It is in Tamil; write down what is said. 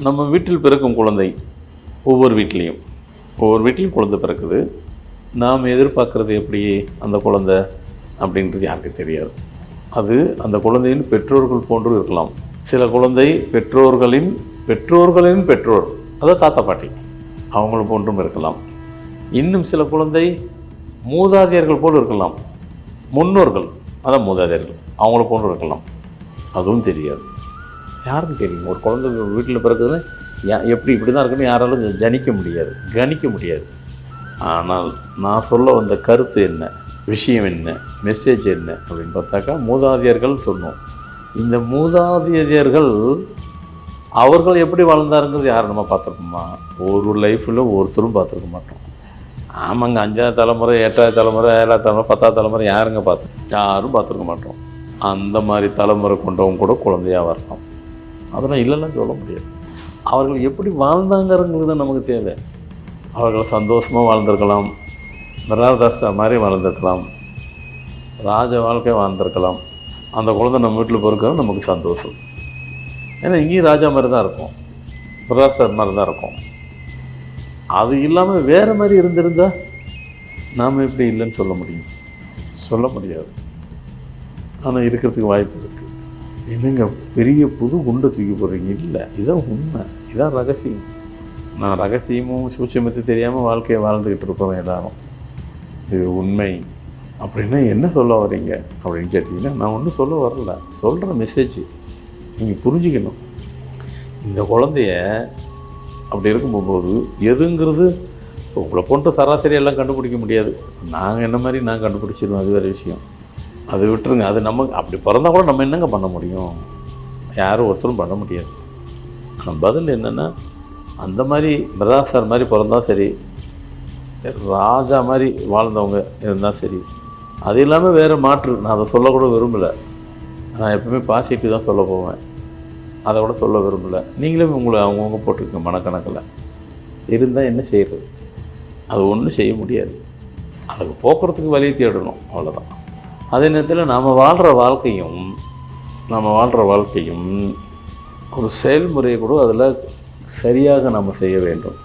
நம்ம வீட்டில் பிறக்கும் குழந்தை ஒவ்வொரு வீட்லேயும் குழந்தை பிறக்குது. நாம் எதிர்பார்க்குறது எப்படி அந்த குழந்தை அப்படின்றது யாருக்கும் தெரியாது. அது அந்த குழந்தையின் பெற்றோர்கள் போன்று இருக்கலாம். சில குழந்தை பெற்றோர்களின் பெற்றோர், அதாவது தாத்தா பாட்டி அவங்கள போன்றும் இருக்கலாம். இன்னும் சில குழந்தை மூதாதையர்கள் போல் இருக்கலாம். முன்னோர்கள், அதான் மூதாதையர்கள், அவங்கள போன்று இருக்கலாம். அதுவும் தெரியாது. யாருக்கும் தெரியும்? ஒரு குழந்தை வீட்டில் பிறகுதுன்னு எப்படி இப்படி தான் இருக்குன்னு யாராலும் கணிக்க முடியாது. ஆனால் நான் சொல்ல வந்த கருத்து என்ன, விஷயம் என்ன, மெசேஜ் என்ன அப்படின்னு பார்த்தாக்கா, மூதாதையர்கள் சொன்னோம். இந்த மூதாதையர்கள் அவர்கள் எப்படி வாழ்ந்தாருங்கிறது யாரும் நம்ம பார்த்துருக்கோமா? ஒரு லைஃப்பில் ஒருத்தரும் பார்த்துருக்க மாட்டோம். ஆமாங்க, 5ஆவது தலைமுறை, 8ஆவது தலைமுறை, 7ஆவது தலைமுறை, 10ஆவது தலைமுறை யாரும் பார்த்துருக்க மாட்டோம். அந்த மாதிரி தலைமுறை கொண்டவங்க கூட குழந்தையாக வரலாம். அதெல்லாம் இல்லைலாம் சொல்ல முடியாது. அவர்கள் எப்படி வாழ்ந்தாங்கிறவங்களுக்கு தான் நமக்கு தேவை. அவர்கள் சந்தோஷமாக வாழ்ந்திருக்கலாம், மிராதாஸ் மாதிரி வாழ்ந்திருக்கலாம், ராஜ வாழ்க்கை வாழ்ந்திருக்கலாம். அந்த குழந்தை நம்ம வீட்டில் பிறக்கிறது நமக்கு சந்தோஷம். ஏன்னா இங்கேயும் ராஜா மாதிரி தான் இருக்கும், பிரதாசர் மாதிரி தான் இருக்கும். அது இல்லாமல் வேறு மாதிரி இருந்திருந்தால் நாம் எப்படி இல்லைன்னு சொல்ல முடியாது. ஆனால் இருக்கிறதுக்கு வாய்ப்பு இருக்குது. என்னங்க பெரிய புது குண்டை தூக்கி போடுறீங்க? இல்லை, இதான் உண்மை, இதான் ரகசியம். நான் ரகசியமும் சூட்சமத்தை தெரியாமல் வாழ்க்கையை வாழ்ந்துக்கிட்டு இருக்கிறோம் எல்லாரும். இது உண்மை அப்படின்னா என்ன சொல்ல வரீங்க அப்படின்னு கேட்டிங்கன்னா, நான் ஒன்றும் சொல்ல வரல, சொல்கிற மெசேஜ் நீங்கள் புரிஞ்சுக்கணும். இந்த குழந்தைய அப்படி இருக்கும்போது எதுங்கிறது உங்களை போன்ற சராசரி எல்லாம் கண்டுபிடிக்க முடியாது. நாங்கள் என்ன மாதிரி நான் கண்டுபிடிச்சிடுவோம், அது வேறு விஷயம். அது விட்டுருங்க. அது நம்ம அப்படி பிறந்தால் கூட நம்ம என்னங்க பண்ண முடியும்? யாரும் ஒருத்தரும் பண்ண முடியாது. ஆனால் பதில் என்னென்னா, அந்த மாதிரி பிரதாசார் மாதிரி பிறந்தால் சரி, ராஜா மாதிரி வாழ்ந்தவங்க இருந்தால் சரி, அது இல்லாமல் வேறு மாற்று நான் அதை சொல்லக்கூட விரும்பலை. நான் எப்பவுமே பாசிட்டிவ் தான் சொல்ல போவேன், அதை கூட சொல்ல விரும்பலை. நீங்களே உங்களை அவங்கவுங்க போட்டுருக்க மனக்கணக்கில் இருந்தால் என்ன செய்கிறது? அது ஒன்றும் செய்ய முடியாது. அதுக்கு போக்குறதுக்கு வழியை தேடணும், அவ்வளோதான். அதே நேரத்தில் நாம் வாழ்கிற வாழ்க்கையும் ஒரு செயல்முறையை கூட அதில் சரியாக நம்ம செய்ய வேண்டும்.